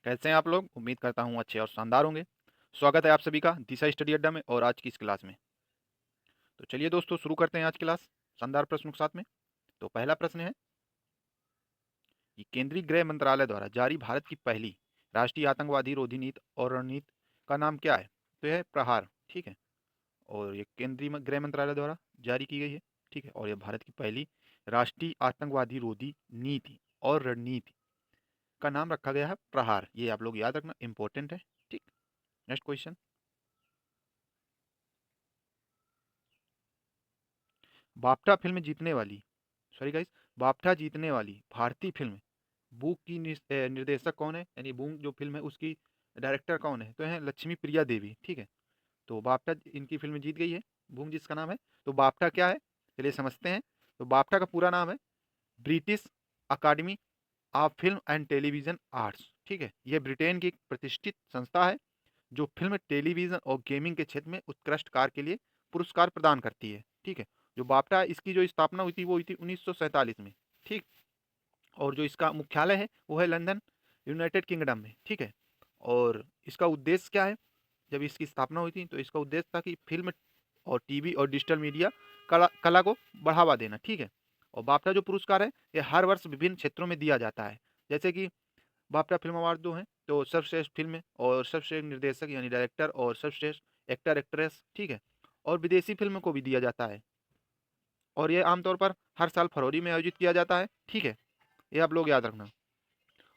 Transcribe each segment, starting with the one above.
कैसे हैं आप लोग? उम्मीद करता हूँ अच्छे और शानदार होंगे। स्वागत है आप सभी का दिशा स्टडी अड्डा में और आज की इस क्लास में। तो चलिए दोस्तों शुरू करते हैं आज की क्लास शानदार प्रश्नों के साथ में। तो पहला प्रश्न है कि केंद्रीय गृह मंत्रालय द्वारा जारी भारत की पहली राष्ट्रीय आतंकवादी रोधी नीति और रणनीति का नाम क्या है? तो यह है प्रहार। ठीक है। और ये केंद्रीय गृह मंत्रालय द्वारा जारी की गई है। ठीक है। और यह भारत की पहली राष्ट्रीय आतंकवादी रोधी नीति और रणनीति का नाम रखा गया है प्रहार। ये आप लोग याद रखना, इंपॉर्टेंट है। ठीक। Next question. बाफ्टा फिल्म जीतने वाली सॉरी गाइस बाफ्टा जीतने वाली भारतीय फिल्म बूक की निर्देशक कौन है? यानी बूक जो फिल्म है उसकी डायरेक्टर कौन है? तो है लक्ष्मी प्रिया देवी। ठीक है। तो बाफ्टा इनकी फिल्म जीत गई है, बूक जिसका नाम है। तो बाफ्टा क्या है, चलिए समझते हैं। तो बाफ्टा का पूरा नाम है British academy of film and television arts. ठीक है। यह ब्रिटेन की एक प्रतिष्ठित संस्था है जो फिल्म, टेलीविजन और गेमिंग के क्षेत्र में उत्कृष्ट कार्य के लिए पुरस्कार प्रदान करती है। ठीक है। जो बाफ्टा इसकी जो स्थापना हुई थी वो हुई थी 1947 में। ठीक। और जो इसका मुख्यालय है वो है लंदन, यूनाइटेड किंगडम में। ठीक है। और इसका उद्देश्य क्या है? जब इसकी स्थापना हुई थी तो इसका उद्देश्य था कि फिल्म और टीवी और डिजिटल मीडिया कला को बढ़ावा देना। ठीक है। और बाफ्टा जो पुरस्कार है ये हर वर्ष विभिन्न क्षेत्रों में दिया जाता है। जैसे कि बाफ्टा फिल्म अवार्ड दो हैं, तो सर्वश्रेष्ठ फिल्म और सर्वश्रेष्ठ निर्देशक यानी डायरेक्टर और सर्वश्रेष्ठ एक्टर एक्ट्रेस। ठीक है। और विदेशी फिल्म को भी दिया जाता है और ये आमतौर पर हर साल फरवरी में आयोजित किया जाता है। ठीक है। ये आप लोग याद रखना।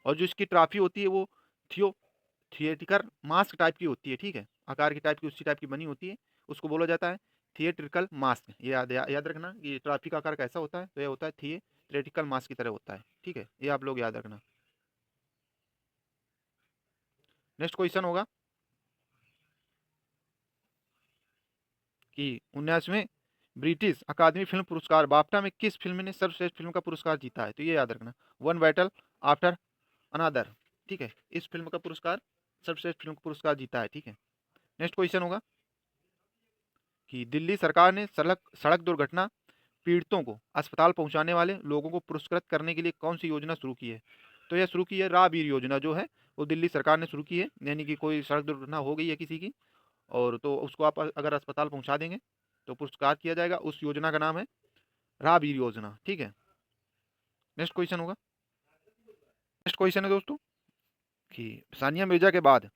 और जो इसकी ट्रॉफी होती है वो थियो थिएटिकल मास्क टाइप की होती है। ठीक है। आकार की टाइप की उसी टाइप की बनी होती है, उसको बोला जाता है थिएट्रिकल मास्क। ये याद रखना कि ट्रॉफी का आकार कैसा होता है, तो ये होता है थिएट्रिकल मास्क की तरह होता है। ठीक है। ये आप लोग याद रखना। नेक्स्ट क्वेश्चन होगा कि 19वें ब्रिटिश अकादमी फिल्म पुरस्कार बाफ्टा में किस फिल्म ने सर्वश्रेष्ठ फिल्म का पुरस्कार जीता है? तो ये याद रखना, वन बैटल आफ्टर अनादर। ठीक है। इस फिल्म का पुरस्कार, सर्वश्रेष्ठ फिल्म का पुरस्कार जीता है। ठीक है। नेक्स्ट क्वेश्चन होगा कि दिल्ली सरकार ने सड़क सड़क दुर्घटना पीड़ितों को अस्पताल पहुंचाने वाले लोगों को पुरस्कृत करने के लिए कौन सी योजना शुरू की है? तो यह शुरू की है राहगीर योजना जो है वो दिल्ली सरकार ने शुरू की है। यानी कि कोई सड़क दुर्घटना हो गई है किसी की और तो उसको आप अगर अस्पताल पहुंचा देंगे तो पुरस्कार किया जाएगा। उस योजना का नाम है राहगीर योजना। ठीक है। नेक्स्ट क्वेश्चन होगा, नेक्स्ट क्वेश्चन है दोस्तों कि सानिया मिर्जा के बाद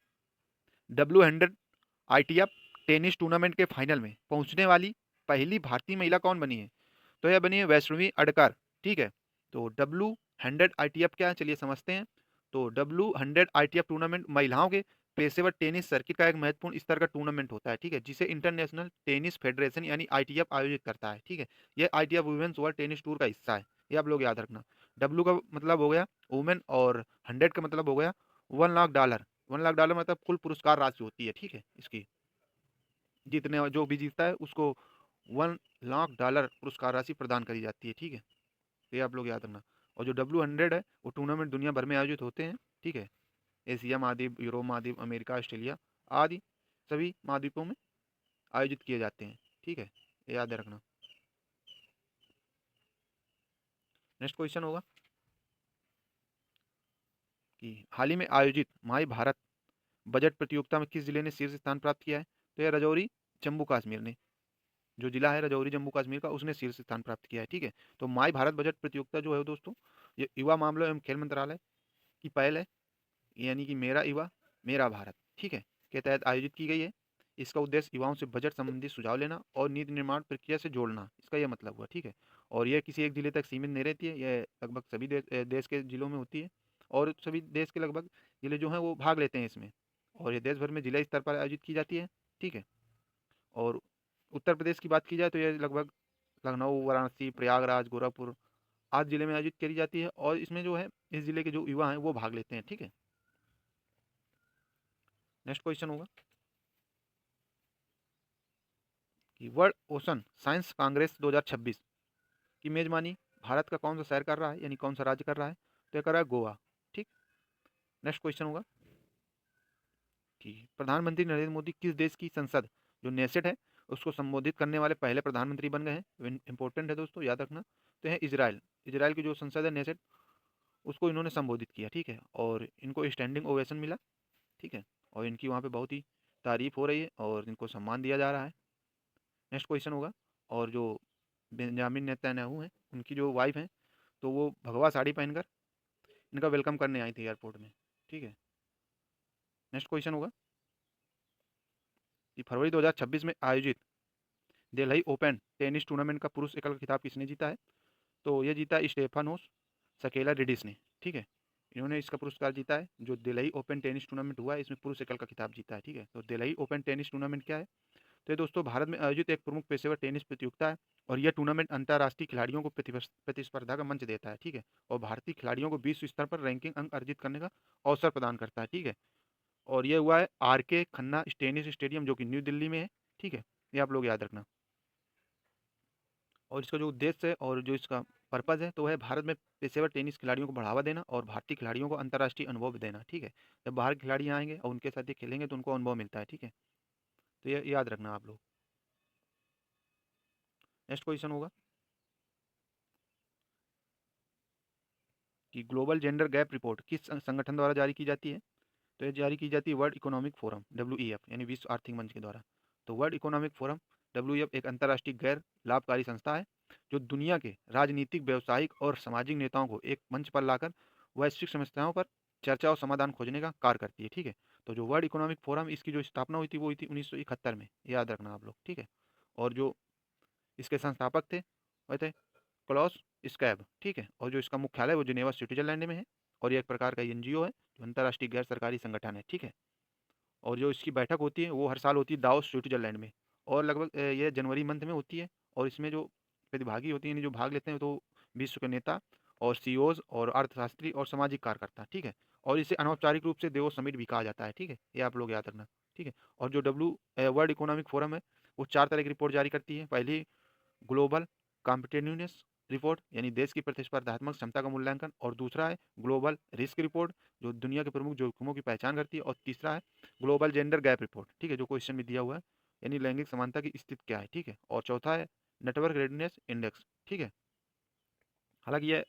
W100 ITF टेनिस टूर्नामेंट के फाइनल में पहुंचने वाली पहली भारतीय महिला कौन बनी है? तो यह बनी है वैष्णवी अडकर। ठीक है। तो W100 ITF क्या है, चलिए समझते हैं। तो W100 ITF टूर्नामेंट महिलाओं के पेशेवर टेनिस सर्किट का एक महत्वपूर्ण स्तर का टूर्नामेंट होता है। ठीक है। जिसे इंटरनेशनल टेनिस फेडरेशन यानी ITF आयोजित करता है। ठीक है। यह ITF women's world tennis tour का हिस्सा है। ये आप लोग याद रखना। W का मतलब हो गया वुमेन और 100 का मतलब हो गया $1 लाख। $1 लाख मतलब कुल पुरस्कार राशि होती है। ठीक है। इसकी जीतने जो भी जीतता है उसको $1 लाख पुरस्कार राशि प्रदान करी जाती है। ठीक है। ये आप लोग याद रखना। और जो W100 है वो टूर्नामेंट दुनिया भर में आयोजित होते हैं। ठीक है। एशिया महाद्वीप, यूरोप महाद्वीप, अमेरिका, ऑस्ट्रेलिया आदि सभी महाद्वीपों में आयोजित किए जाते हैं। ठीक है। ये याद रखना। नेक्स्ट क्वेश्चन होगा कि हाल ही में आयोजित माई भारत बजट प्रतियोगिता में किस जिले ने शीर्ष स्थान प्राप्त किया है? तो यह राजौरी जम्मू कश्मीर ने, जो जिला है राजौरी जम्मू कश्मीर का, उसने शीर्ष स्थान प्राप्त किया है। ठीक है। तो माई भारत बजट प्रतियोगिता जो है दोस्तों ये युवा मामलों एवं खेल मंत्रालय की पहल है, यानी कि मेरा युवा मेरा भारत। ठीक है। के तहत आयोजित की गई है। इसका उद्देश्य युवाओं से बजट संबंधी सुझाव लेना और नीति निर्माण प्रक्रिया से जोड़ना, इसका यह मतलब हुआ। ठीक है। और यह किसी एक जिले तक सीमित नहीं रहती है, यह लगभग सभी देश के जिलों में होती है और सभी देश के लगभग जिले जो हैं वो भाग लेते हैं इसमें। और ये देश भर में जिला स्तर पर आयोजित की जाती है। ठीक है। और उत्तर प्रदेश की बात की जाए तो ये लगभग लखनऊ, वाराणसी, प्रयागराज, गोरखपुर आदि जिले में आयोजित करी जाती है और इसमें जो है इस जिले के जो युवा हैं वो भाग लेते हैं। ठीक है। नेक्स्ट क्वेश्चन होगा कि वर्ल्ड ओशन साइंस कांग्रेस 2026 की मेजबानी भारत का कौन सा शहर कर रहा है, यानी कौन सा राज्य कर रहा है? तो यह कर रहा है गोवा। ठीक। नेक्स्ट क्वेश्चन होगा कि प्रधानमंत्री नरेंद्र मोदी किस देश की संसद जो नेसेट है उसको संबोधित करने वाले पहले प्रधानमंत्री बन गए हैं? इंपॉर्टेंट है दोस्तों, याद रखना। तो है इसराइल। इसराइल की जो संसद है नेसेट उसको इन्होंने संबोधित किया, ठीक है, और इनको स्टैंडिंग ओवेशन मिला, ठीक है, और इनकी वहाँ पे बहुत ही तारीफ हो रही है और इनको सम्मान दिया जा रहा है। नेक्स्ट क्वेश्चन होगा, और जो बेंजामिन नेतन्याहू हैं उनकी जो वाइफ हैं, तो वो भगवा साड़ी पहनकर इनका वेलकम करने आई थी एयरपोर्ट में, ठीक है। नेक्स्ट क्वेश्चन होगा कि फरवरी 2026 में आयोजित दिल्ली ओपन टेनिस टूर्नामेंट का पुरुष एकल खिताब किसने जीता है? तो ये जीता स्टेफानोस सकेला रेडिस ने, ठीक है। इन्होंने इसका पुरस्कार जीता है। जो दिल्ली ओपन टेनिस टूर्नामेंट हुआ है इसमें पुरुष एकल का खिताब जीता है, ठीक है। तो दिल्ली ओपन टेनिस टूर्नामेंट क्या है? तो ये दोस्तों भारत में आयोजित एक प्रमुख पेशेवर टेनिस प्रतियोगिता है, और यह टूर्नामेंट अंतर्राष्ट्रीय खिलाड़ियों को प्रतिस्पर्धा का मंच देता है, ठीक है, और भारतीय खिलाड़ियों को विश्व स्तर पर रैंकिंग अंक अर्जित करने का अवसर प्रदान करता है, ठीक है। और ये हुआ है आर के खन्ना टेनिस स्टेडियम, जो कि न्यू दिल्ली में है, ठीक है। ये आप लोग याद रखना। और इसका जो उद्देश्य है और जो इसका पर्पज़ है, तो वह है भारत में पेशेवर टेनिस खिलाड़ियों को बढ़ावा देना और भारतीय खिलाड़ियों को अंतर्राष्ट्रीय अनुभव देना, ठीक है। जब बाहर के खिलाड़ी आएंगे और उनके साथ ये खेलेंगे तो उनको अनुभव मिलता है, ठीक है। तो ये याद रखना आप लोग। नेक्स्ट क्वेश्चन होगा कि ग्लोबल जेंडर गैप रिपोर्ट किस संगठन द्वारा जारी की जाती है? तो ये जारी की जाती है वर्ल्ड इकोनॉमिक फोरम WEF, यानी विश्व आर्थिक मंच के द्वारा। तो वर्ल्ड इकोनॉमिक फोरम WEF एक अंतर्राष्ट्रीय गैर लाभकारी संस्था है जो दुनिया के राजनीतिक, व्यावसायिक और सामाजिक नेताओं को एक मंच पर लाकर वैश्विक समस्याओं पर चर्चा और समाधान खोजने का कार्य करती है, ठीक है। तो जो वर्ल्ड इकोनॉमिक फोरम, इसकी जो स्थापना हुई थी वो हुई थी 1971 में, याद रखना आप लोग, ठीक है। और जो इसके संस्थापक थे वह थे क्लॉस स्कैब, ठीक है। और जो इसका मुख्यालय वो जिनेवा स्विट्जरलैंड में है, और ये एक प्रकार का NGO है, जो अंतर्राष्ट्रीय गैर सरकारी संगठन है, ठीक है। और जो इसकी बैठक होती है वो हर साल होती है दावोस स्विट्जरलैंड में, और लगभग ये जनवरी मंथ में होती है। और इसमें जो प्रतिभागी होती हैं, जो भाग लेते हैं, तो विश्व के नेता और CEOs और अर्थशास्त्री और सामाजिक कार्यकर्ता, ठीक है। और इसे अनौपचारिक रूप से देवो समिट भी कहा जाता है, ठीक है, ये आप लोग याद रखना, ठीक है। और जो वर्ल्ड इकोनॉमिक फोरम है वो 4 तरह की रिपोर्ट जारी करती है। पहली ग्लोबल कॉम्पिटिटिवनेस रिपोर्ट, यानी देश की प्रतिस्पर्धात्मक क्षमता का मूल्यांकन, और दूसरा है ग्लोबल रिस्क रिपोर्ट, जो दुनिया के प्रमुख जोखिमों की पहचान करती है, और तीसरा है ग्लोबल जेंडर गैप रिपोर्ट, ठीक है, जो क्वेश्चन में दिया हुआ है, यानी लैंगिक समानता की स्थिति क्या है, ठीक है। और चौथा है नेटवर्क रेडनेस इंडेक्स, ठीक है। हालांकि ये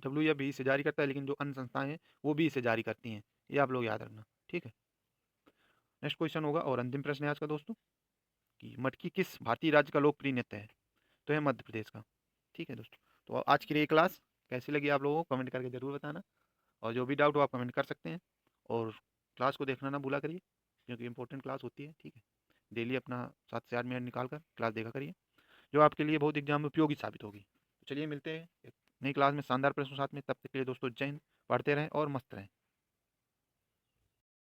WEF इसे जारी करता है, लेकिन जो अन्य संस्थाएं हैं वो भी इसे जारी करती हैं, ये आप लोग याद रखना, ठीक है। नेक्स्ट क्वेश्चन होगा, और अंतिम प्रश्न है आज का दोस्तों, कि मटकी किस भारतीय राज्य का लोकप्रिय नृत्य है? तो है मध्य प्रदेश का, ठीक है दोस्तों। तो आज की ये क्लास कैसी लगी आप लोगों को कमेंट करके ज़रूर बताना, और जो भी डाउट हो आप कमेंट कर सकते हैं। और क्लास को देखना ना भूला करिए, क्योंकि इंपॉर्टेंट क्लास होती है, ठीक है। डेली अपना 7 से 8 मिनट निकाल कर क्लास देखा करिए, जो आपके लिए बहुत एग्जाम में उपयोगी साबित होगी। तो चलिए मिलते हैं एक नई क्लास में शानदार प्रश्नों साथ में, तब तक के लिए दोस्तों जय हिंद, पढ़ते रहें और मस्त रहें।